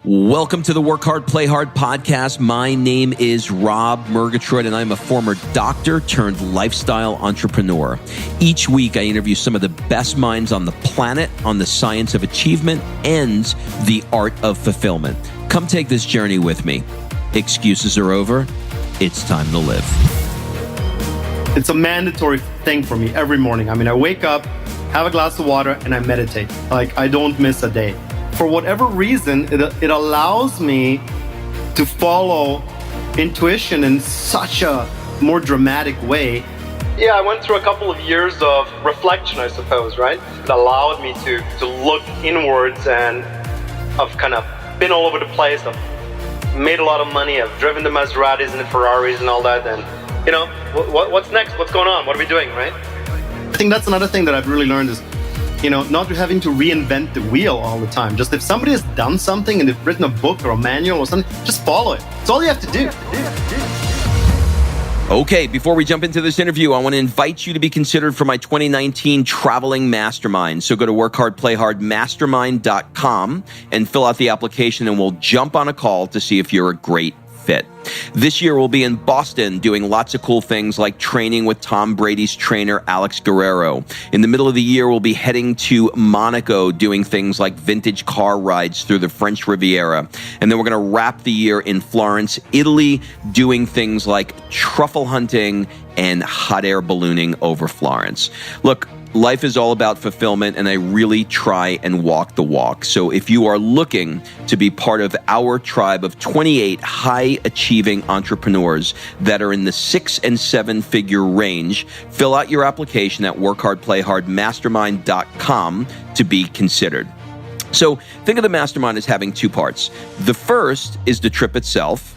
Welcome to the Work Hard, Play Hard podcast. My name is Rob Murgatroyd, and I'm a former doctor turned lifestyle entrepreneur. Each week, I interview some of the best minds on the planet on the science of achievement and the art of fulfillment. Come take this journey with me. Excuses are over. It's time to live. It's a mandatory thing for me every morning. I wake up, have a glass of water, and I meditate. I don't miss a day. For whatever reason, it allows me to follow intuition in such a more dramatic way. Yeah, I went through a couple of years of reflection, I suppose, right? It allowed me to look inwards, and I've kind of been all over the place. I've made a lot of money. I've driven the Maseratis and the Ferraris and all that. And, what's next? What's going on? What are we doing, right? I think that's another thing that I've really learned is, not having to reinvent the wheel all the time. Just if somebody has done something and they've written a book or a manual or something, just follow it. It's all you have to do. Okay, before we jump into this interview, I want to invite you to be considered for my 2019 Traveling Mastermind. So go to workhardplayhardmastermind.com and fill out the application, and we'll jump on a call to see if you're a great fit. This year, we'll be in Boston doing lots of cool things like training with Tom Brady's trainer, Alex Guerrero. In the middle of the year, we'll be heading to Monaco doing things like vintage car rides through the French Riviera. And then we're going to wrap the year in Florence, Italy, doing things like truffle hunting and hot air ballooning over Florence. Look, life is all about fulfillment, and I really try and walk the walk. So if you are looking to be part of our tribe of 28 high-achieving entrepreneurs that are in the 6- and 7-figure range, fill out your application at workhardplayhardmastermind.com to be considered. So think of the mastermind as having two parts. The first is the trip itself,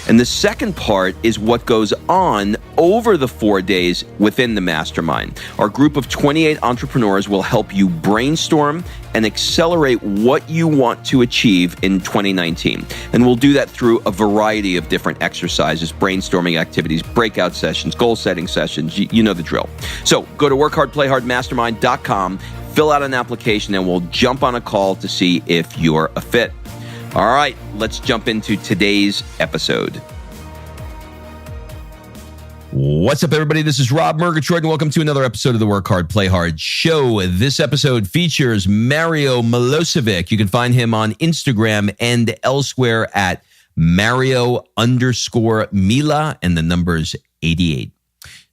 and the second part is what goes on over the 4 days within the mastermind. Our group of 28 entrepreneurs will help you brainstorm and accelerate what you want to achieve in 2019. And we'll do that through a variety of different exercises, brainstorming activities, breakout sessions, goal-setting sessions. You know the drill. So go to workhardplayhardmastermind.com, fill out an application, and we'll jump on a call to see if you're a fit. All right, let's jump into today's episode. What's up, everybody? This is Rob Murgatroyd, and welcome to another episode of the Work Hard, Play Hard show. This episode features Mario Milanovic. You can find him on Instagram and elsewhere at Mario_Mila, and the number's 88.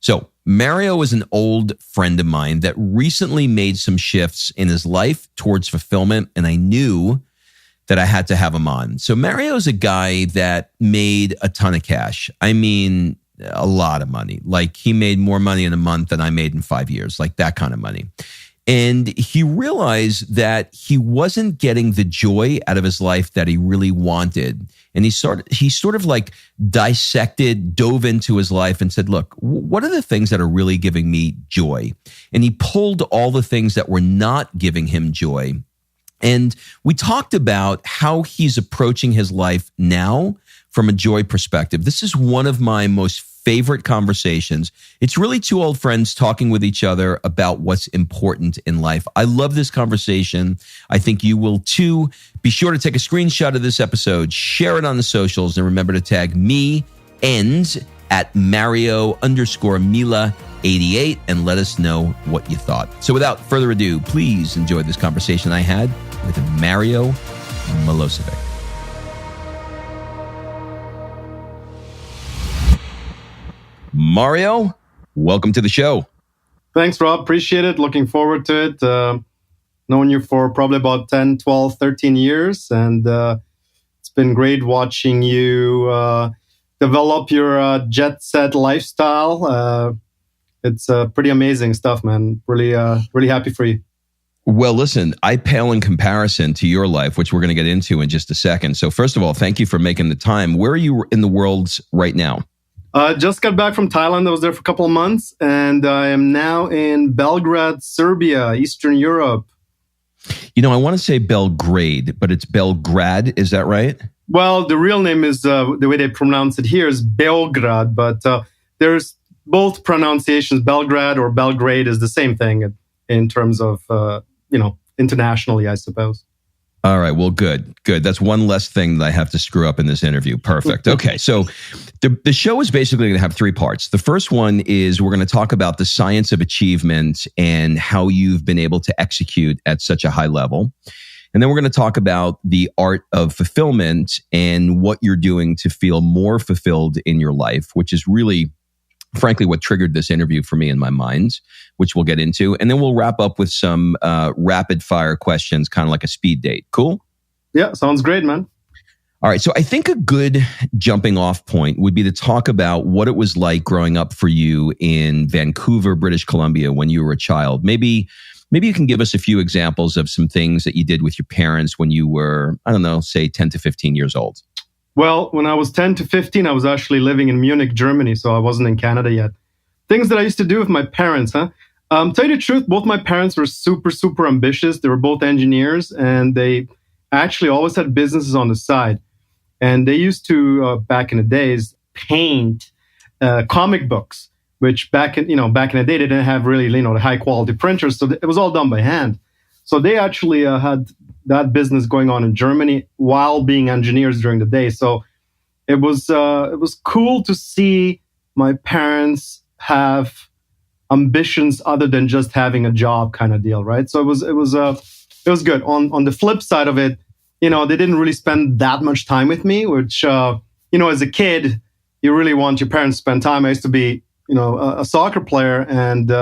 So Mario is an old friend of mine that recently made some shifts in his life towards fulfillment, and I knew that I had to have him on. So Mario's a guy that made a ton of cash. I mean, a lot of money. Like, he made more money in a month than I made in 5 years, like that kind of money. And he realized that he wasn't getting the joy out of his life that he really wanted. And he sort of like dove into his life and said, look, what are the things that are really giving me joy? And he pulled all the things that were not giving him joy. And we talked about how he's approaching his life now from a joy perspective. This is one of my most favorite conversations. It's really two old friends talking with each other about what's important in life. I love this conversation. I think you will too. Be sure to take a screenshot of this episode, share it on the socials, and remember to tag me and at Mario_Mila88 and let us know what you thought. So without further ado, please enjoy this conversation I had with Mario Milanovic. Mario, welcome to the show. Thanks, Rob. Appreciate it. Looking forward to it. Known you for probably about 10, 12, 13 years. And it's been great watching you develop your jet set lifestyle. It's pretty amazing stuff, man. Really happy for you. Well, listen, I pale in comparison to your life, which we're going to get into in just a second. So first of all, thank you for making the time. Where are you in the world right now? Just got back from Thailand. I was there for a couple of months, and I am now in Belgrade, Serbia, Eastern Europe. I want to say Belgrade, but it's Belgrade. Is that right? Well, the real name is, the way they pronounce it here is Beograd, but there's both pronunciations. Belgrade or Belgrade is the same thing in terms of, internationally, I suppose. All right. Well, good. That's one less thing that I have to screw up in this interview. Perfect. Okay. So the show is basically going to have three parts. The first one is we're going to talk about the science of achievement and how you've been able to execute at such a high level. And then we're going to talk about the art of fulfillment and what you're doing to feel more fulfilled in your life, which is really, frankly, what triggered this interview for me in my mind, which we'll get into. And then we'll wrap up with some rapid fire questions, kind of like a speed date. Cool? Yeah, sounds great, man. All right. So I think a good jumping off point would be to talk about what it was like growing up for you in Vancouver, British Columbia, when you were a child. Maybe you can give us a few examples of some things that you did with your parents when you were, I don't know, say 10 to 15 years old. Well, when I was 10 to 15, I was actually living in Munich, Germany, so I wasn't in Canada yet. Things that I used to do with my parents, huh? Tell you the truth, both my parents were super, super ambitious. They were both engineers, and they actually always had businesses on the side. And they used to, back in the days, paint comic books, which back in the day, they didn't have really, the high quality printers. So it was all done by hand. So they actually had that business going on in Germany while being engineers during the day. So it was cool to see my parents have ambitions other than just having a job kind of deal, right? So it was good. On the flip side of it, they didn't really spend that much time with me, which as a kid, you really want your parents to spend time. I used to be a soccer player, and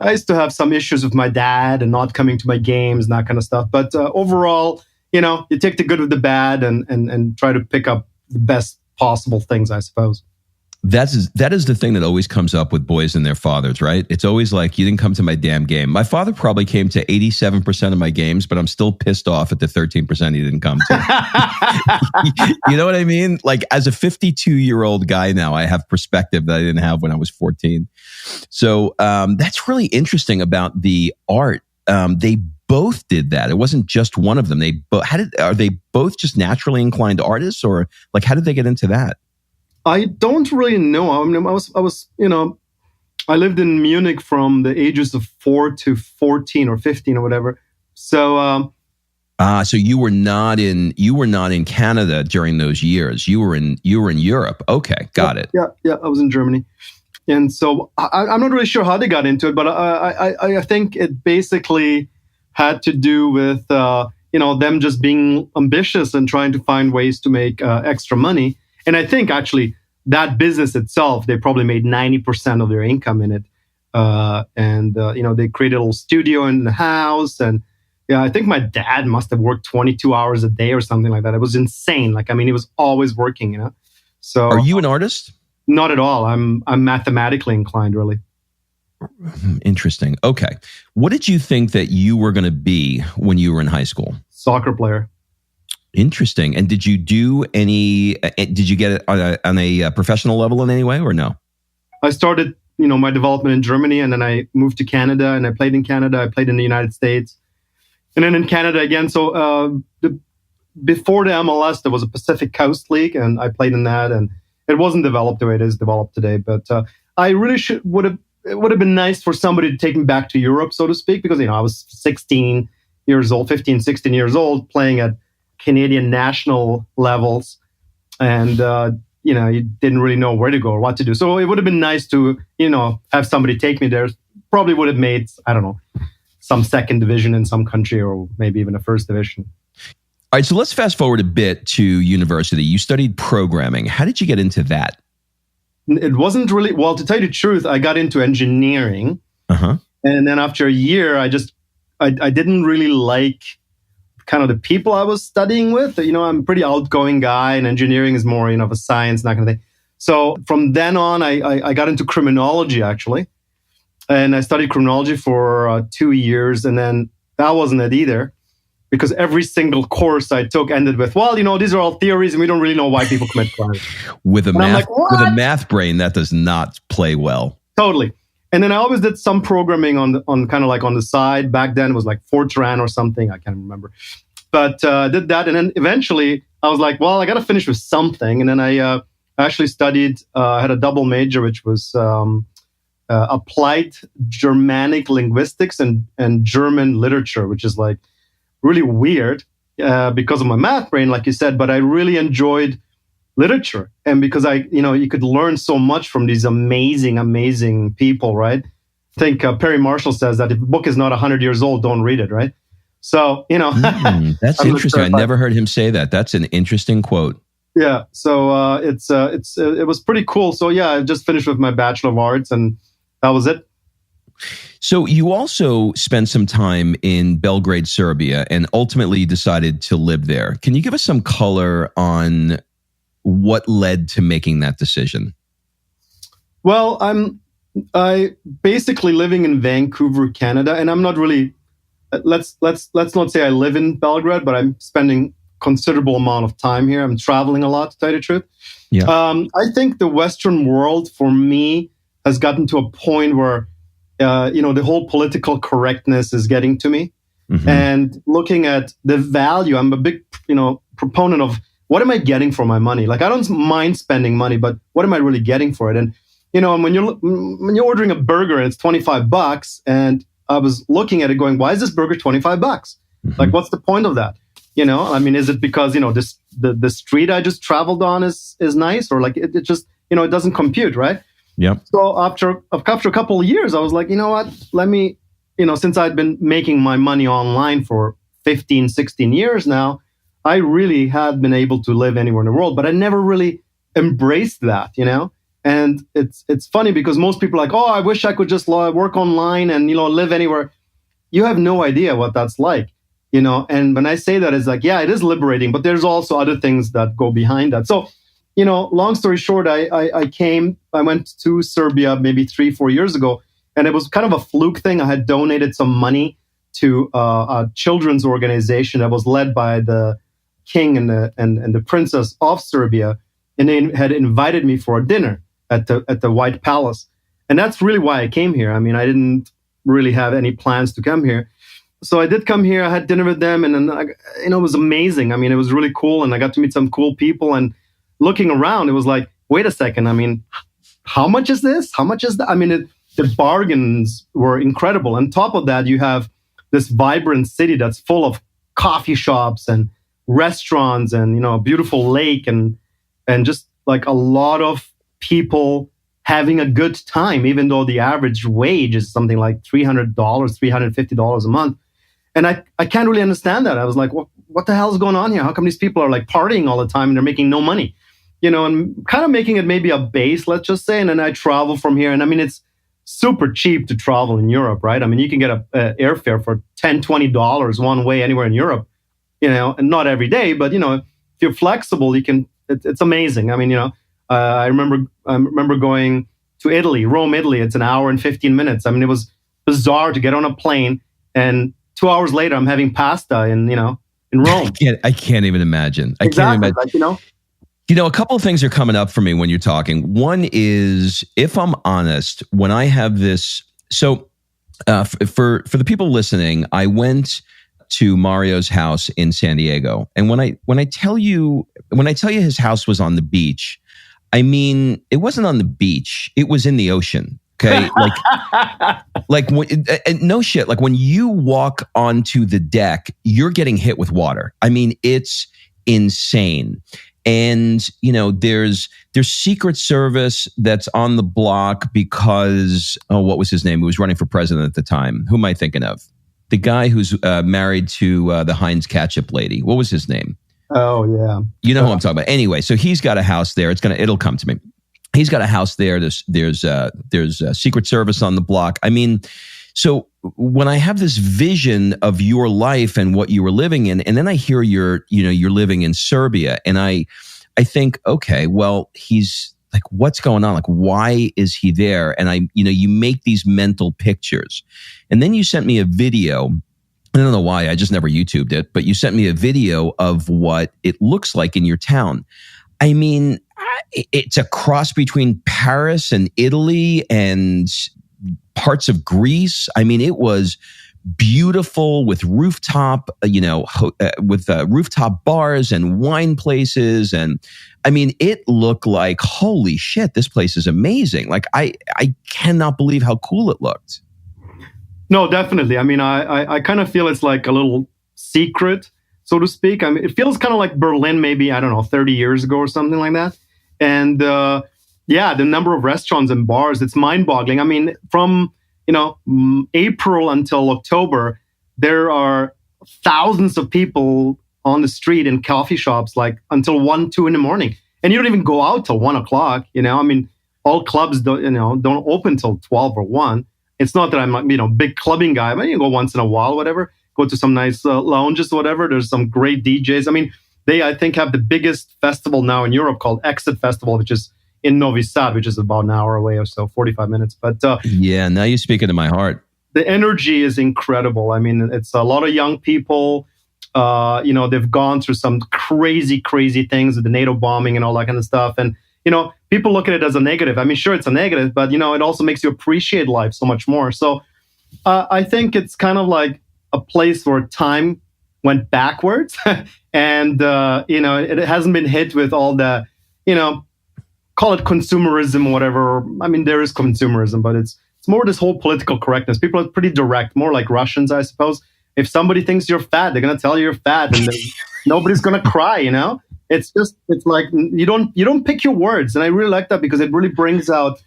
I used to have some issues with my dad and not coming to my games and that kind of stuff. But overall, you take the good with the bad and try to pick up the best possible things, I suppose. That is the thing that always comes up with boys and their fathers, right? It's always like, you didn't come to my damn game. My father probably came to 87% of my games, but I'm still pissed off at the 13% he didn't come to. You know what I mean? Like, as a 52-year-old guy now, I have perspective that I didn't have when I was 14. So that's really interesting about the art. They both did that. It wasn't just one of them. Are they both just naturally inclined artists, or like, how did they get into that? I don't really know. I mean, I lived in Munich from the ages of 4 to 14 or 15 or whatever. So, so you were not in Canada during those years. You were in Europe. Okay, got it. Yeah. I was in Germany, and so I'm not really sure how they got into it, but I think it basically had to do with them just being ambitious and trying to find ways to make extra money. And I think actually that business itself, they probably made 90% of their income in it. They created a little studio in the house. And yeah, I think my dad must have worked 22 hours a day or something like that. It was insane. He was always working, So are you an artist? Not at all. I'm mathematically inclined, really. Interesting. Okay. What did you think that you were going to be when you were in high school? Soccer player. Interesting. And did you do did you get it on a professional level in any way, or no? I started, my development in Germany, and then I moved to Canada, and I played in Canada. I played in the United States, and then in Canada again. So before the MLS, there was a Pacific Coast League, and I played in that, and it wasn't developed the way it is developed today. But I really it would have been nice for somebody to take me back to Europe, so to speak, because, I was 16 years old, playing at Canadian national levels, and you didn't really know where to go or what to do. So it would have been nice to have somebody take me there. Probably would have made, I don't know, some second division in some country, or maybe even a first division. All right, so let's fast forward a bit to university. You studied programming. How did you get into that? It wasn't really, well, to tell you the truth, I got into engineering, and then after a year, I didn't really like kind of the people I was studying with. I'm a pretty outgoing guy, and engineering is more, of a science, that kind of thing. So from then on, I got into criminology, actually. And I studied criminology for 2 years. And then that wasn't it either, because every single course I took ended with, these are all theories, and we don't really know why people commit crimes. With a math brain, that does not play well. Totally. And then I always did some programming on kind of like on the side. Back then it was like Fortran or something. I can't remember. But did that. And then eventually I was like, well, I got to finish with something. And then I actually studied, I had a double major, which was applied Germanic linguistics and German literature, which is like really weird. because of my math brain, like you said, but I really enjoyed literature. And because you could learn so much from these amazing, amazing people, right? I think Perry Marshall says that if a book is not 100 years old, don't read it, right? So, that's interesting. I never heard him say that. That's an interesting quote. Yeah. So it was pretty cool. So yeah, I just finished with my Bachelor of Arts and that was it. So you also spent some time in Belgrade, Serbia, and ultimately decided to live there. Can you give us some color on what led to making that decision? Well, I basically living in Vancouver, Canada, and I'm not really. Let's not say I live in Belgrade, but I'm spending considerable amount of time here. I'm traveling a lot, to tell you the truth. Yeah. I think the Western world for me has gotten to a point where the whole political correctness is getting to me. Mm-hmm. And looking at the value, I'm a big, proponent of what am I getting for my money? Like, I don't mind spending money, but what am I really getting for it? And, when you're ordering a burger and it's $25, and I was looking at it going, why is this burger $25? Mm-hmm. Like, what's the point of that? Is it because, the street I just traveled on is nice, or like it just, it doesn't compute, right? Yeah. So after a couple of years, I was like, you know what? Let me, since I'd been making my money online for 15, 16 years now, I really had been able to live anywhere in the world, but I never really embraced that, And it's funny because most people are like, oh, I wish I could just work online and, live anywhere. You have no idea what that's like, And when I say that, it's like, yeah, it is liberating, but there's also other things that go behind that. So, long story short, I went to Serbia maybe 3-4 years ago, and it was kind of a fluke thing. I had donated some money to a children's organization that was led by the king and the princess of Serbia, and they had invited me for a dinner at the White Palace, and that's really why I came here. I mean, I didn't really have any plans to come here, so I did come here. I had dinner with them, and then it was amazing. I mean, it was really cool, and I got to meet some cool people. And looking around, it was like, wait a second. I mean, how much is this? How much is that? I mean, the bargains were incredible. On top of that, you have this vibrant city that's full of coffee shops and restaurants and, a beautiful lake and just like a lot of people having a good time, even though the average wage is something like $300, $350 a month. And I can't really understand that. I was like, what the hell is going on here? How come these people are like partying all the time and they're making no money? And kind of making it maybe a base, let's just say. And then I travel from here. And I mean, it's super cheap to travel in Europe, right? I mean, you can get a airfare for $10, $20 one way anywhere in Europe, and not every day, but, if you're flexible, you can, it's amazing. I mean, I remember going to Italy, Rome, Italy. It's an hour and 15 minutes. I mean, it was bizarre to get on a plane and 2 hours later, I'm having pasta in Rome. I can't even imagine. I exactly. can't imagine. Like, a couple of things are coming up for me when you're talking. One is, if I'm honest, when I have this. So, for the people listening, I went to Mario's house in San Diego, and when I tell you his house was on the beach, I mean, it wasn't on the beach; it was in the ocean. Okay, no shit. Like when you walk onto the deck, you're getting hit with water. I mean, it's insane. And, there's Secret Service that's on the block because, what was his name? Who was running for president at the time? Who am I thinking of? The guy who's married to the Heinz ketchup lady. What was his name? Oh, yeah. You know who I'm talking about. Anyway, so he's got a house there. It'll come to me. He's got a house there. There's Secret Service on the block. I mean, so when I have this vision of your life and what you were living in, and then I hear you're living in Serbia, and I think, okay, well, he's like, what's going on? Like, why is he there? And you make these mental pictures, and then you sent me a video. I don't know why, I just never YouTubed it, but you sent me a video of what it looks like in your town. I mean, it's a cross between Paris and Italy and parts of Greece. I mean, it was beautiful with rooftop, rooftop bars and wine places. And I mean, it looked like, holy shit, this place is amazing. Like, I cannot believe how cool it looked. No, definitely. I mean, I kind of feel it's like a little secret. so to speak. I mean, it feels kind of like Berlin, maybe, I don't know, 30 years ago or something like that. And yeah, the number of restaurants and bars, it's mind-boggling. I mean, from April until October, there are thousands of people on the street in coffee shops, like until 1, 2 in the morning. And you don't even go out till 1 o'clock. I mean, all clubs don't open till 12 or 1. It's not that I'm a big clubbing guy, but you go once in a while, whatever. Go to some nice lounges, whatever. There's some great DJs. I mean, they, I think, have the biggest festival now in Europe called Exit Festival, which is in Novi Sad, which is about an hour away or so, 45 minutes. But yeah, now you're speaking to my heart. The energy is incredible. I mean, it's a lot of young people. They've gone through some crazy, crazy things with the NATO bombing and all that kind of stuff. And, people look at it as a negative. I mean, sure, it's a negative, but, it also makes you appreciate life so much more. So I think it's kind of like a place where time went backwards and, it hasn't been hit with all the, call it consumerism or whatever. I mean, there is consumerism, but it's more this whole political correctness. People are pretty direct, more like Russians, I suppose. If somebody thinks you're fat, they're going to tell you you're fat and nobody's going to cry, It's like you don't pick your words. And I really like that because it really brings out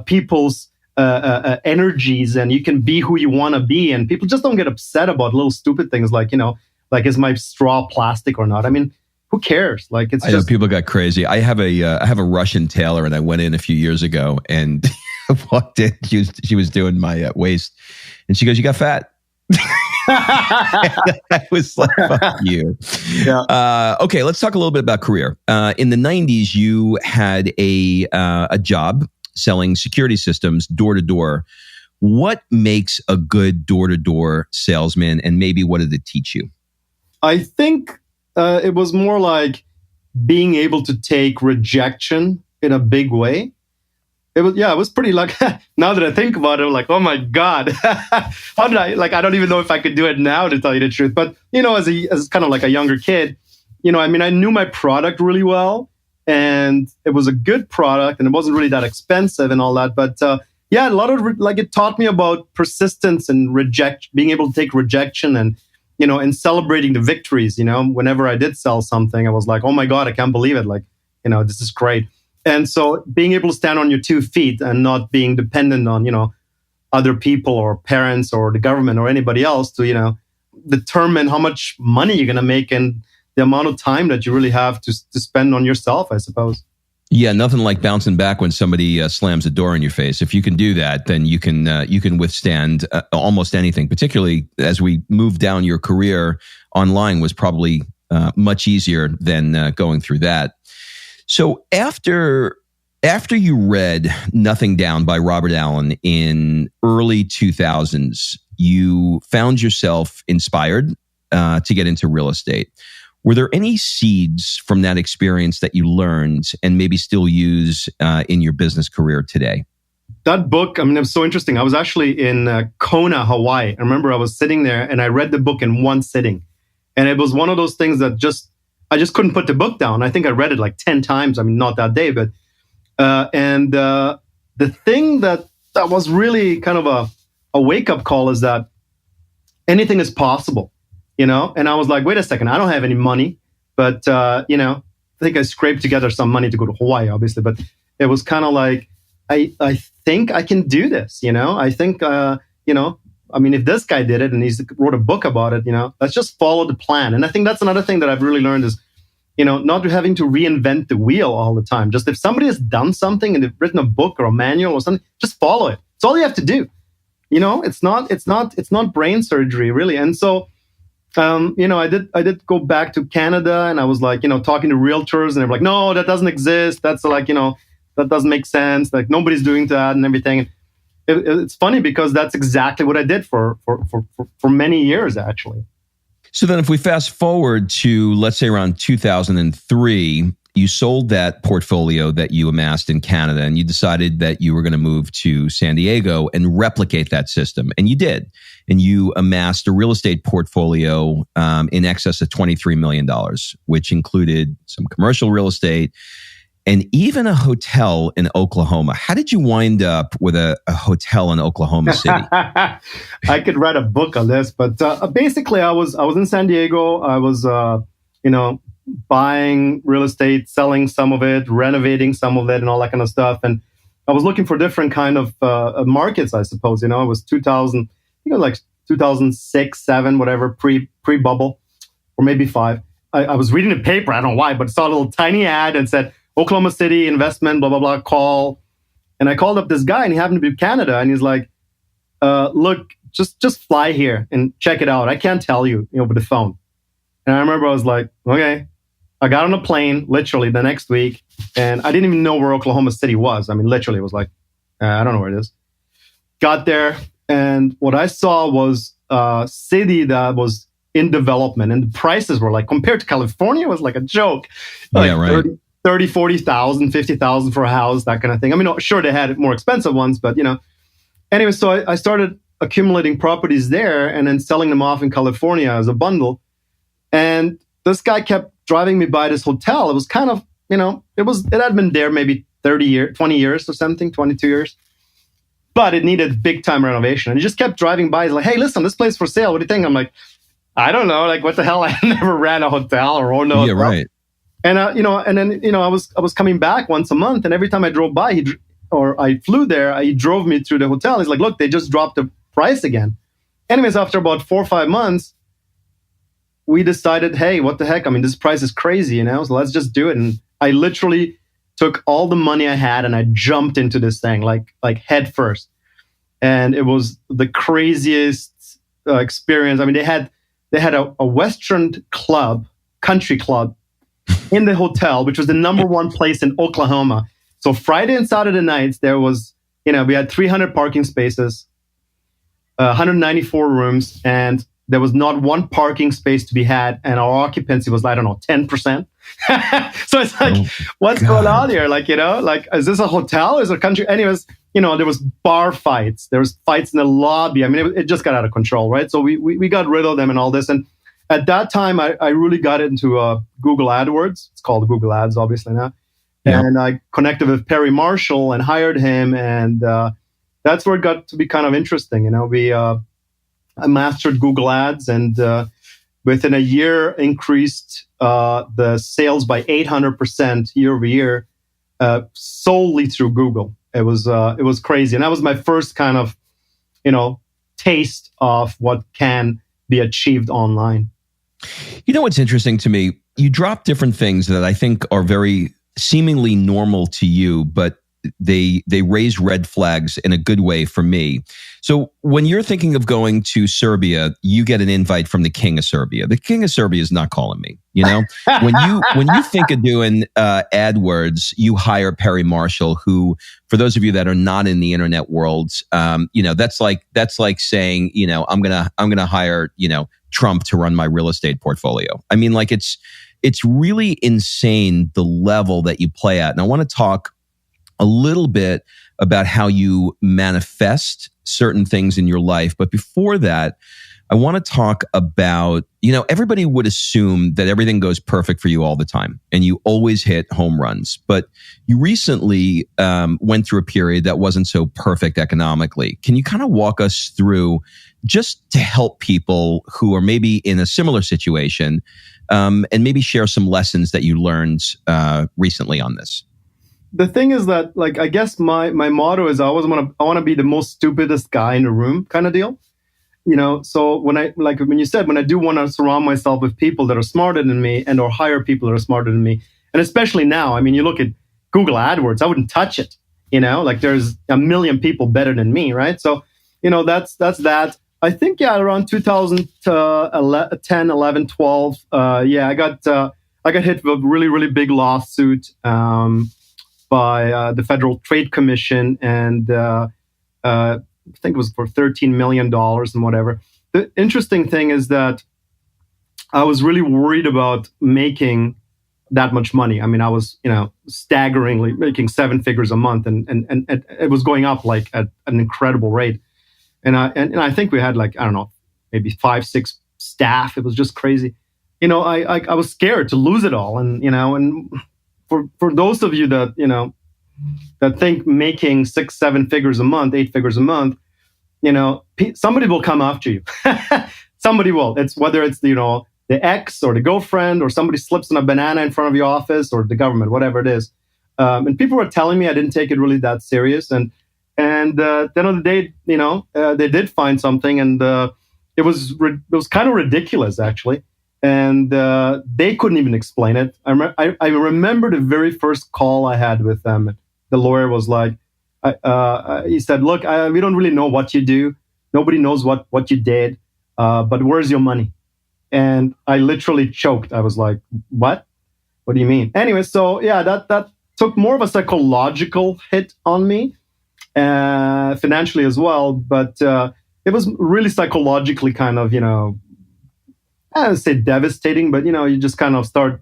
people's energies, and you can be who you want to be. And people just don't get upset about little stupid things like, like, is my straw plastic or not? I mean, who cares? Like, it's I know people got crazy. I have a Russian tailor, and I went in a few years ago and walked in. She was doing my waist, and she goes, "You got fat." I was like, fuck you. Yeah. Okay, let's talk a little bit about career. In the 90s, you had a job selling security systems door to door. What makes a good door to door salesman, and maybe what did it teach you? I think it was more like being able to take rejection in a big way. It was pretty like, now that I think about it, I'm like, oh my God, how did I don't even know if I could do it now, to tell you the truth. But, as kind of like a younger kid, I mean, I knew my product really well, and it was a good product, and it wasn't really that expensive and all that. But a lot of, it taught me about persistence and being able to take rejection and, and celebrating the victories. Whenever I did sell something, I was like, oh my God, I can't believe it. Like, this is great. And so being able to stand on your 2 feet and not being dependent on, other people or parents or the government or anybody else to, determine how much money you're going to make and the amount of time that you really have to spend on yourself, I suppose. Yeah, nothing like bouncing back when somebody slams a door in your face. If you can do that, then you can withstand almost anything, particularly as we move down your career. Online was probably much easier than going through that. So after you read Nothing Down by Robert Allen in early 2000s, you found yourself inspired to get into real estate. Were there any seeds from that experience that you learned and maybe still use in your business career today? That book, I mean, it was so interesting. I was actually in Kona, Hawaii. I remember I was sitting there and I read the book in one sitting. And it was one of those things that I just couldn't put the book down. I think I read it like 10 times. I mean, not that day, but the thing that was really kind of a wake-up call is that anything is possible, And I was like, wait a second, I don't have any money, but, I think I scraped together some money to go to Hawaii, obviously. But it was kind of like, I think I can do this, I think, I mean, if this guy did it and he's wrote a book about it, let's just follow the plan. And I think that's another thing that I've really learned is, not having to reinvent the wheel all the time. Just if somebody has done something and they've written a book or a manual or something, just follow it. It's all you have to do. It's not brain surgery really. And so, I did go back to Canada, and I was like, talking to realtors, and they're like, no, that doesn't exist. That's like, that doesn't make sense. Like nobody's doing that and everything. It's funny because that's exactly what I did for many years, actually. So then if we fast forward to, let's say around 2003, you sold that portfolio that you amassed in Canada, and you decided that you were going to move to San Diego and replicate that system. And you did. And you amassed a real estate portfolio in excess of $23 million, which included some commercial real estate and even a hotel in Oklahoma. How did you wind up with a hotel in Oklahoma City? I could write a book on this, but basically, I was in San Diego. I was, buying real estate, selling some of it, renovating some of it, and all that kind of stuff. And I was looking for different kind of markets, I suppose. It was 2000, I think it was like 2006, 7, whatever, pre-bubble, or maybe 5. I was reading the paper, I don't know why, but saw a little tiny ad and said, Oklahoma City investment, blah, blah, blah, call. And I called up this guy, and he happened to be in Canada, and he's like, look, just fly here and check it out. I can't tell you, over the phone. And I remember I was like, okay. I got on a plane literally the next week, and I didn't even know where Oklahoma City was. I mean, literally, it was like, I don't know where it is. Got there, and what I saw was a city that was in development, and the prices were like, compared to California, it was like a joke. Like yeah, right. 30, 40,000, 50,000 for a house, that kind of thing. I mean, sure, they had more expensive ones, but Anyway, so I started accumulating properties there and then selling them off in California as a bundle. And this guy kept driving me by this hotel. It was kind of, it had been there maybe 20 years or something, 22 years. But it needed big time renovation. And he just kept driving by. He's like, hey, listen, this place for sale. What do you think? I'm like, I don't know. Like, what the hell? I never ran a hotel or owned a hotel. Yeah, right. And, I was coming back once a month. And every time I drove by, I flew there, he drove me through the hotel. He's like, look, they just dropped the price again. Anyways, after about 4 or 5 months, we decided, hey, what the heck? I mean, this price is crazy, so let's just do it. And I literally took all the money I had and I jumped into this thing like head first. And it was the craziest experience. I mean, they had a Western club, country club in the hotel, which was the number one place in Oklahoma. So Friday and Saturday nights, there was, we had 300 parking spaces, 194 rooms, and there was not one parking space to be had, and our occupancy was, I don't know, 10%. So it's like, what's going on here? Like, is this a hotel? Is it a country? Anyways, there was bar fights. There was fights in the lobby. I mean, it just got out of control, right? So we got rid of them and all this. And at that time, I really got into Google AdWords. It's called Google Ads, obviously now. Yeah. And I connected with Perry Marshall and hired him. And that's where it got to be kind of interesting. I mastered Google Ads, and within a year increased the sales by 800% year over year, solely through Google. It was crazy, and that was my first kind of taste of what can be achieved online. What's interesting to me? You drop different things that I think are very seemingly normal to you, but they raise red flags in a good way for me. So when you're thinking of going to Serbia, you get an invite from the King of Serbia. The King of Serbia is not calling me. When you think of doing AdWords, you hire Perry Marshall, who, for those of you that are not in the internet world, that's like saying, I'm gonna hire Trump to run my real estate portfolio. I mean, like it's really insane the level that you play at. And I want to talk a little bit about how you manifest certain things in your life. But before that, I want to talk about, everybody would assume that everything goes perfect for you all the time and you always hit home runs. But you recently went through a period that wasn't so perfect economically. Can you kind of walk us through, just to help people who are maybe in a similar situation, and maybe share some lessons that you learned recently on this? The thing is that, like, I guess my motto is I want to be the most stupidest guy in the room, kind of deal. So when you said, when I do want to surround myself with people that are smarter than me and or hire people that are smarter than me, and especially now, I mean, you look at Google AdWords, I wouldn't touch it. Like there's a million people better than me, right? So that's that. I think around 2010, 11, 12, I got hit with a really, really big lawsuit by the Federal Trade Commission, and I think it was for $13 million and whatever. The interesting thing is that I was really worried about making that much money. I mean, I was, staggeringly making 7 figures a month, and it was going up like at an incredible rate. And I think we had like, I don't know, maybe 5, 6 staff. It was just crazy. I was scared to lose it all, and for those of you that, that think making 6, 7 figures a month, 8 figures a month, somebody will come after you. Somebody will. It's whether it's, the ex or the girlfriend or somebody slips on a banana in front of your office or the government, whatever it is. And people were telling me I didn't take it really that serious. And at the end of the day, they did find something, and it was kind of ridiculous, actually. And they couldn't even explain it. I remember the very first call I had with them. The lawyer was like, he said, "Look, we don't really know what you do. Nobody knows what you did. But where's your money?" And I literally choked. I was like, "What? What do you mean?" Anyway, so yeah, that took more of a psychological hit on me, financially as well. But it was really psychologically kind of, I don't say devastating, but you just kind of start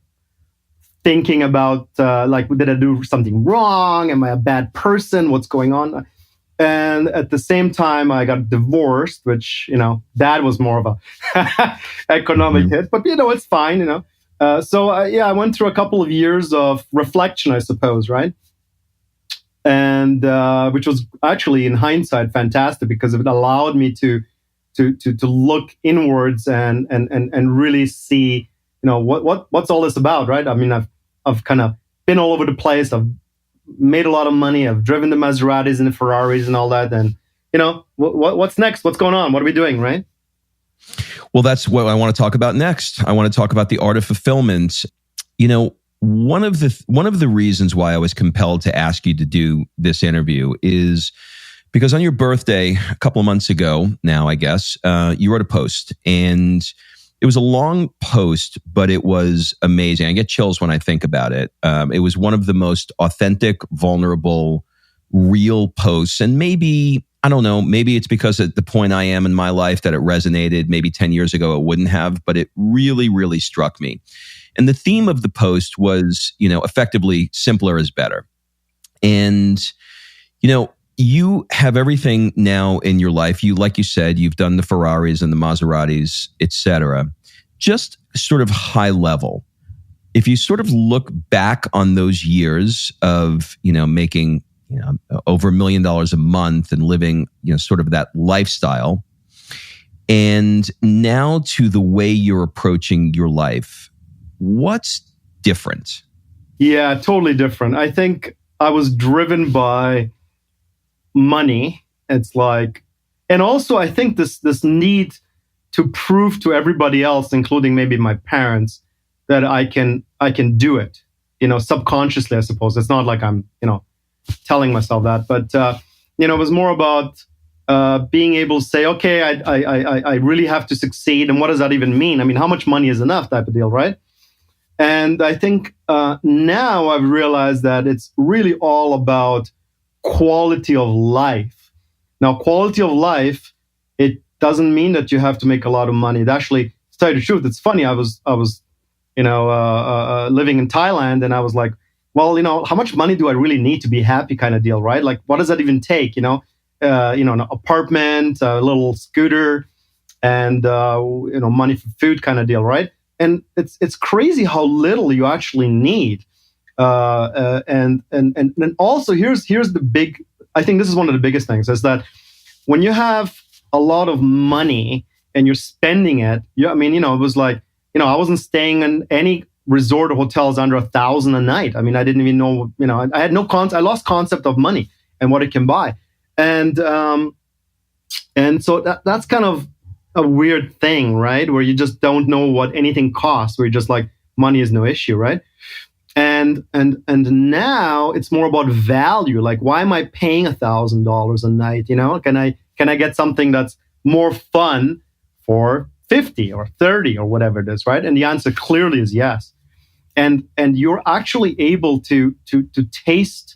thinking about did I do something wrong? Am I a bad person? What's going on? And at the same time, I got divorced, which that was more of a economic hit. But it's fine. So I went through a couple of years of reflection, I suppose, right? And which was actually, in hindsight, fantastic, because it allowed me to look inwards and really see, what's all this about, right? I mean, I've kind of been all over the place. I've made a lot of money. I've driven the Maseratis and the Ferraris and all that. And what's next? What's going on? What are we doing, right? Well, that's what I want to talk about next. I want to talk about the art of fulfillment. One of the reasons why I was compelled to ask you to do this interview is because on your birthday a couple of months ago now, I guess, you wrote a post, and it was a long post, but it was amazing. I get chills when I think about it. It was one of the most authentic, vulnerable, real posts. And maybe, I don't know, maybe it's because at the point I am in my life that it resonated. Maybe 10 years ago it wouldn't have, but it really, really struck me. And the theme of the post was, effectively, simpler is better. And, you have everything now in your life. Like you said, you've done the Ferraris and the Maseratis, etc. Just sort of high level. If you sort of look back on those years of, making, over $1 million a month and living, sort of that lifestyle, and now to the way you're approaching your life, what's different? Yeah, totally different. I think I was driven by money. It's like, and also I think this need to prove to everybody else, including maybe my parents, that I can do it. Subconsciously, I suppose. It's not like I'm, telling myself that, but it was more about being able to say, okay, I really have to succeed, and what does that even mean? I mean, how much money is enough, type of deal, right? And I think now I've realized that it's really all about quality of life. Now, quality of life, it doesn't mean that you have to make a lot of money. It actually, to tell you the truth, it's funny. I was living in Thailand, and I was like, well, how much money do I really need to be happy, kind of deal, right? Like, what does that even take? An apartment, a little scooter, and money for food, kind of deal, right? And it's crazy how little you actually need. And also here's the big, I think this is one of the biggest things, is that when you have a lot of money and you're spending it, it was like, I wasn't staying in any resort or hotels under $1,000 a night. I mean, I didn't even know, I had I lost concept of money and what it can buy. And so that's kind of a weird thing, right? Where you just don't know what anything costs, where you're just like, money is no issue, right? And now it's more about value. Like, why am I paying $1,000 a night? Can I get something that's more fun for 50 or 30 or whatever it is, right? And the answer clearly is yes. And you're actually able to taste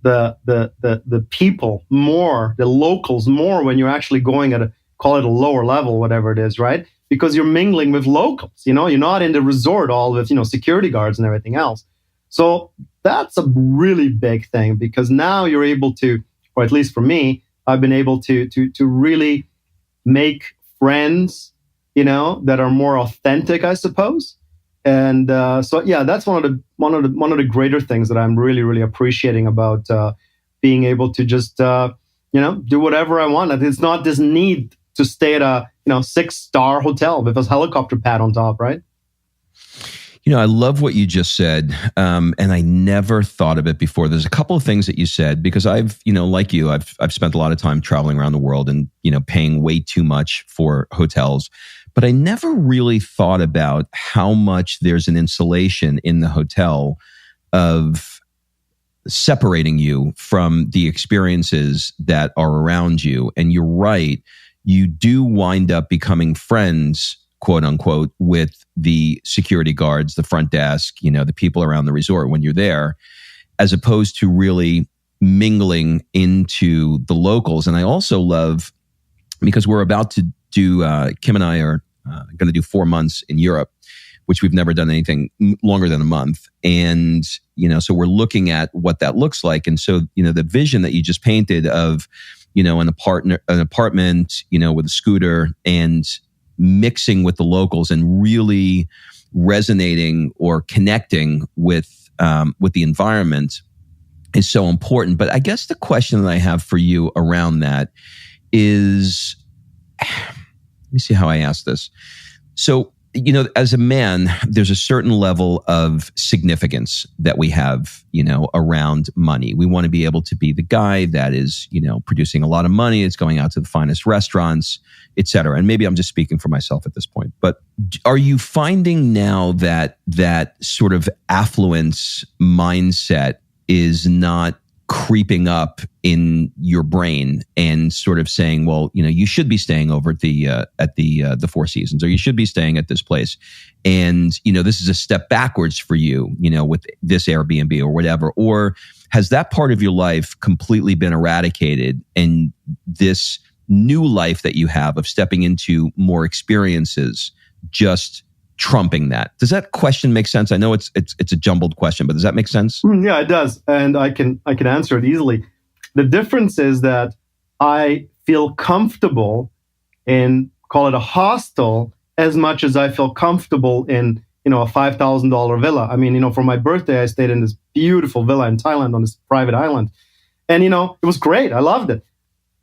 the people more, the locals more, when you're actually going at call it a lower level, whatever it is, right? Because you're mingling with locals, you're not in the resort all with, security guards and everything else. So that's a really big thing, because now you're able to, or at least for me, I've been able to really make friends, that are more authentic, I suppose. And so yeah, that's one of the greater things that I'm really, really appreciating about being able to just do whatever I want. And it's not this need to stay at a 6-star hotel with a helicopter pad on top, right? I love what you just said, and I never thought of it before. There's a couple of things that you said, because I've, like you, I've spent a lot of time traveling around the world and, paying way too much for hotels. But I never really thought about how much there's an insulation in the hotel of separating you from the experiences that are around you. And you're right, you do wind up becoming friends, quote unquote, with the security guards, the front desk, the people around the resort when you're there, as opposed to really mingling into the locals. And I also love, because we're about to do, Kim and I are going to do 4 months in Europe, which we've never done anything longer than a month. And, so we're looking at what that looks like. And so, the vision that you just painted of, an apartment, with a scooter and mixing with the locals and really resonating or connecting with the environment is so important. But I guess the question that I have for you around that is, let me see how I ask this. So, as a man, there's a certain level of significance that we have, around money. We want to be able to be the guy that is, producing a lot of money. It's going out to the finest restaurants, et cetera. And maybe I'm just speaking for myself at this point, but are you finding now that that sort of affluence mindset is not creeping up in your brain and sort of saying, well, you should be staying over at the Four Seasons, or you should be staying at this place, and this is a step backwards for you, with this Airbnb or whatever? Or has that part of your life completely been eradicated, and this new life that you have of stepping into more experiences just trumping that? Does that question make sense? I know it's a jumbled question, but does that make sense? Yeah, it does, and I can answer it easily. The difference is that I feel comfortable in, call it a hostel, as much as I feel comfortable in a $5,000 villa. I mean, for my birthday, I stayed in this beautiful villa in Thailand on this private island, and it was great. I loved it,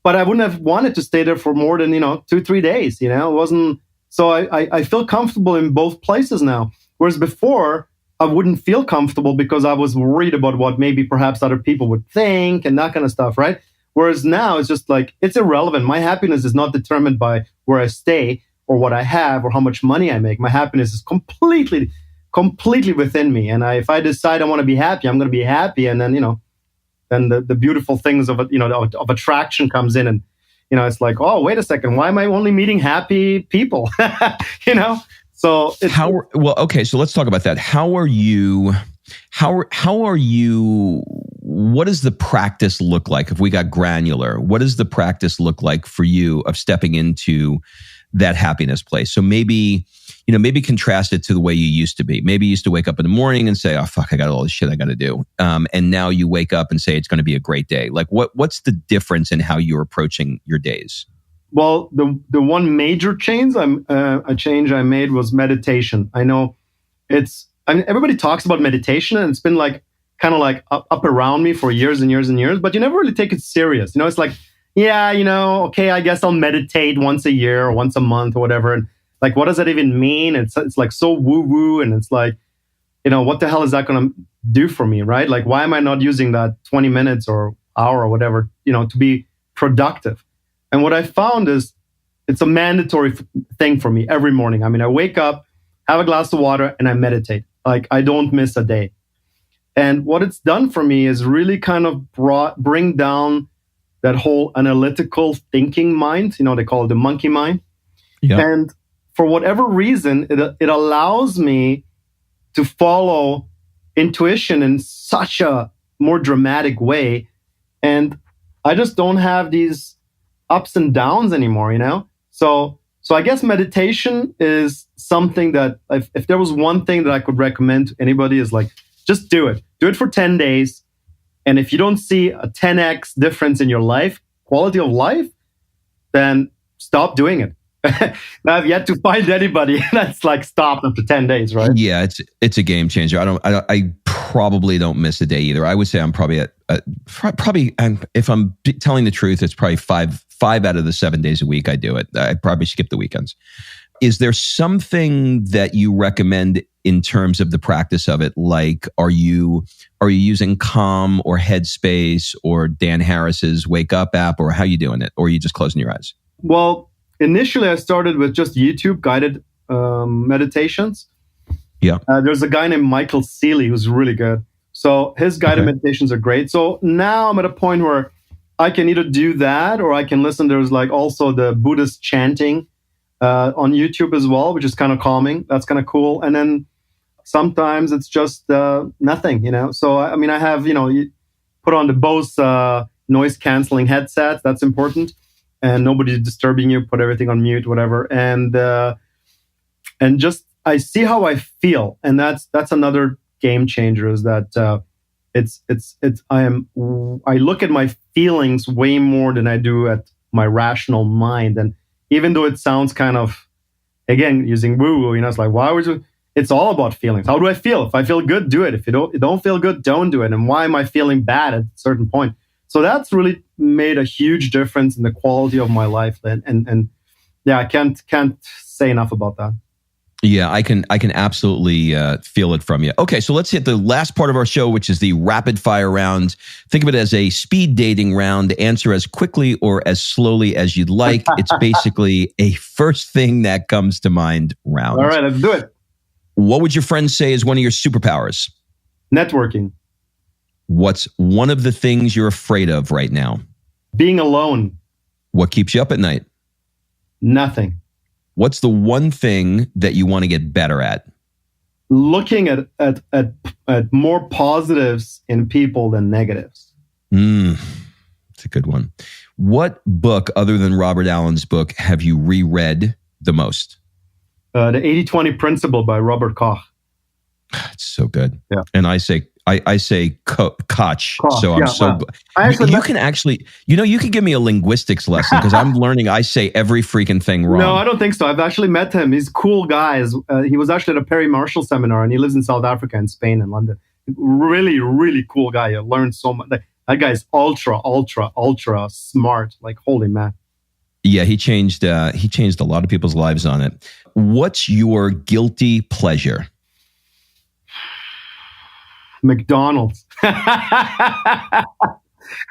but I wouldn't have wanted to stay there for more than 2-3 days. It wasn't. So I feel comfortable in both places now. Whereas before, I wouldn't feel comfortable because I was worried about what maybe perhaps other people would think and that kind of stuff, right? Whereas now it's just like, it's irrelevant. My happiness is not determined by where I stay or what I have or how much money I make. My happiness is completely within me. And if I decide I want to be happy, I'm going to be happy. And then, then the beautiful things of attraction comes in, and it's like, oh, wait a second, why am I only meeting happy people? So it's okay, so let's talk about that. How are you, what does the practice look like? If we got granular, what does the practice look like for you of stepping into that happiness place? So maybe contrast it to the way you used to be. Maybe you used to wake up in the morning and say, oh, fuck, I got all this shit I got to do. And now you wake up and say, it's going to be a great day. Like what's the difference in how you're approaching your days? Well, the one major change I made was meditation. I know everybody talks about meditation, and it's been like kind of like up around me for years and years and years, but you never really take it serious. It's like, yeah, okay, I guess I'll meditate once a year or once a month or whatever. And like, what does that even mean? It's like so woo-woo, and it's like, what the hell is that going to do for me, right? Like, why am I not using that 20 minutes or hour or whatever, to be productive? And what I found is it's a mandatory thing for me every morning. I mean, I wake up, have a glass of water, and I meditate. Like, I don't miss a day. And what it's done for me is really kind of bring down that whole analytical thinking mind. They call it the monkey mind. Yeah. And for whatever reason, it allows me to follow intuition in such a more dramatic way. And I just don't have these ups and downs anymore, So I guess meditation is something that if there was one thing that I could recommend to anybody, is like, just do it. Do it for 10 days. And if you don't see a 10x difference in your life, quality of life, then stop doing it. I've yet to find anybody that's like stopped after 10 days, right? Yeah, it's a game changer. I probably don't miss a day either. I would say I'm probably if I'm telling the truth, it's probably five out of the 7 days a week I do it. I probably skip the weekends. Is there something that you recommend in terms of the practice of it? Like, are you using Calm or Headspace or Dan Harris's Wake Up app, or how are you doing it? Or are you just closing your eyes? Well, initially I started with just YouTube guided meditations. Yeah. There's a guy named Michael Seeley who's really good. So his guided meditations are great. So now I'm at a point where I can either do that or I can listen. There's like also the Buddhist chanting on YouTube as well, which is kind of calming. That's kind of cool. And then sometimes it's just nothing, So, I mean, I have, you put on the Bose noise canceling headsets. That's important. And nobody's disturbing you. Put everything on mute, whatever. And just, I see how I feel. And that's another game changer, is that I look at my feelings way more than I do at my rational mind. And even though it sounds kind of, again, using woo-woo, it's like, why would you? It's all about feelings. How do I feel? If I feel good, do it. If you don't feel good, don't do it. And why am I feeling bad at a certain point? So that's really made a huge difference in the quality of my life. And yeah, I can't say enough about that. Yeah, I can absolutely feel it from you. Okay, so let's hit the last part of our show, which is the rapid fire round. Think of it as a speed dating round. Answer as quickly or as slowly as you'd like. It's basically a first thing that comes to mind round. All right, let's do it. What would your friends say is one of your superpowers? Networking. What's one of the things you're afraid of right now? Being alone. What keeps you up at night? Nothing. What's the one thing that you want to get better at? Looking at more positives in people than negatives. It's a good one. What book, other than Robert Allen's book, have you reread the most? The 80-20 Principle by Robert Koch. It's so good. Yeah. And I say Koch. So I'm you can actually, you can give me a linguistics lesson, because I'm learning I say every freaking thing wrong. No, I don't think so. I've actually met him. He's a cool guy. He was actually at a Perry Marshall seminar, and he lives in South Africa and Spain and London. Really, really cool guy. I learned so much. That guy's ultra smart. Like, holy man. Yeah, he changed a lot of people's lives on it. What's your guilty pleasure? McDonald's. And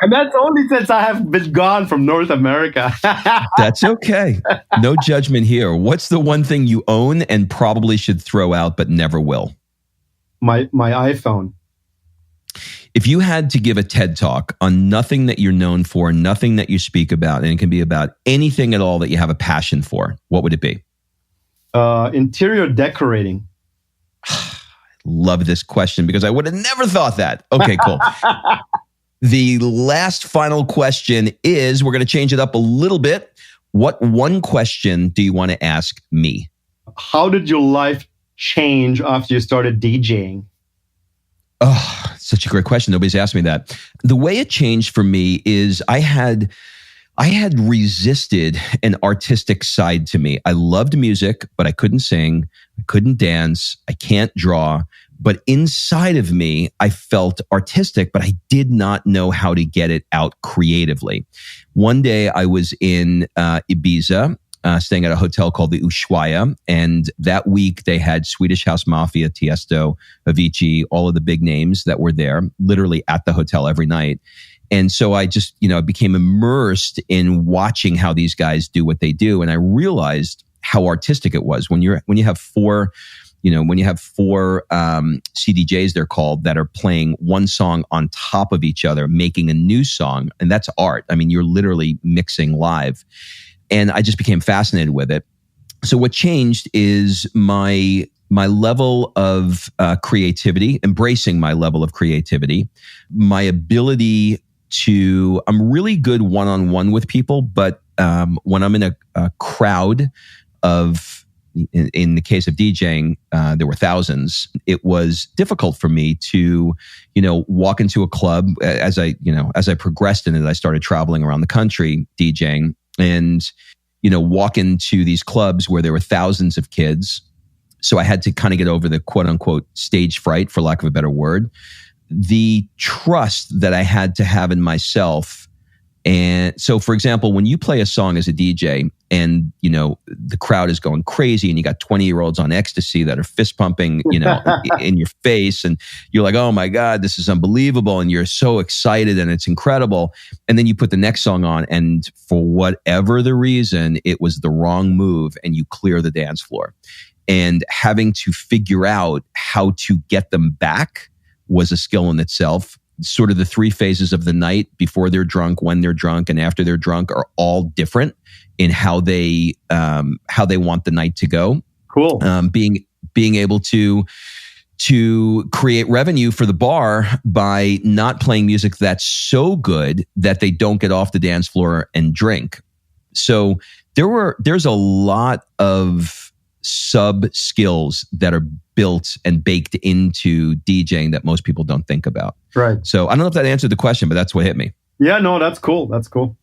that's only since I have been gone from North America. That's okay. No judgment here. What's the one thing you own and probably should throw out but never will? My iPhone. If you had to give a TED Talk on nothing that you're known for, nothing that you speak about, and it can be about anything at all that you have a passion for, what would it be? Interior decorating. Love this question, because I would have never thought that. Okay, cool. The last final question is, we're going to change it up a little bit. What one question do you want to ask me? How did your life change after you started DJing? Oh, such a great question. Nobody's asked me that. The way it changed for me is I had resisted an artistic side to me. I loved music, but I couldn't sing. I couldn't dance. I can't draw. But inside of me, I felt artistic, but I did not know how to get it out creatively. One day I was in Ibiza, staying at a hotel called the Ushuaia. And that week they had Swedish House Mafia, Tiesto, Avicii, all of the big names that were there, literally at the hotel every night. And so I just, became immersed in watching how these guys do what they do. And I realized how artistic it was when you have four CDJs, they're called, that are playing one song on top of each other, making a new song. And that's art. I mean, you're literally mixing live. And I just became fascinated with it. So what changed is my level of creativity, embracing my level of creativity, my ability to, I'm really good one-on-one with people, but when I'm in a crowd of, in the case of DJing, there were thousands. It was difficult for me to, walk into a club. As I progressed in it, I started traveling around the country DJing, and walk into these clubs where there were thousands of kids. So I had to kind of get over the quote unquote stage fright, for lack of a better word. The trust that I had to have in myself. And so, for example, when you play a song as a DJ and, the crowd is going crazy and you got 20-year-olds on ecstasy that are fist pumping, in your face, and you're like, oh my God, this is unbelievable. And you're so excited and it's incredible. And then you put the next song on and for whatever the reason, it was the wrong move and you clear the dance floor. And having to figure out how to get them back was a skill in itself. Sort of the 3 phases of the night: before they're drunk, when they're drunk, and after they're drunk, are all different in how they want the night to go. Cool. Being able to create revenue for the bar by not playing music that's so good that they don't get off the dance floor and drink. So there's a lot of sub skills that are built and baked into DJing that most people don't think about. Right. So I don't know if that answered the question, but that's what hit me. Yeah, no, that's cool. That's cool.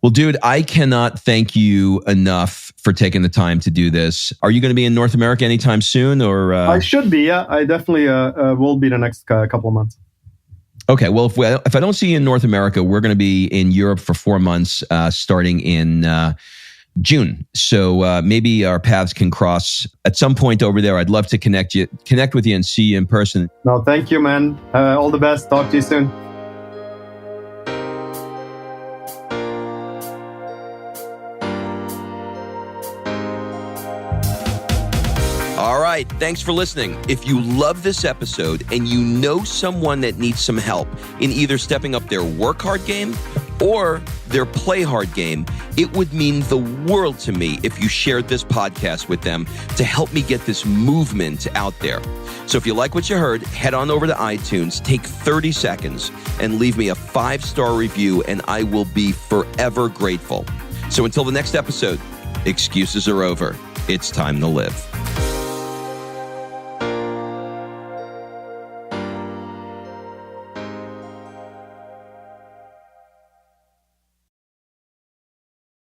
Well, dude, I cannot thank you enough for taking the time to do this. Are you going to be in North America anytime soon? Or I should be. Yeah, I definitely will be the next couple of months. Okay. Well, if I don't see you in North America, we're going to be in Europe for 4 months, starting in June. So maybe our paths can cross at some point over there. I'd love to connect with you and see you in person. No, thank you, man. All the best. Talk to you soon. All right. Thanks for listening. If you love this episode and you know someone that needs some help in either stepping up their work hard game or their play hard game, it would mean the world to me if you shared this podcast with them to help me get this movement out there. So if you like what you heard, head on over to iTunes, take 30 seconds and leave me a 5-star review, and I will be forever grateful. So until the next episode, excuses are over. It's time to live.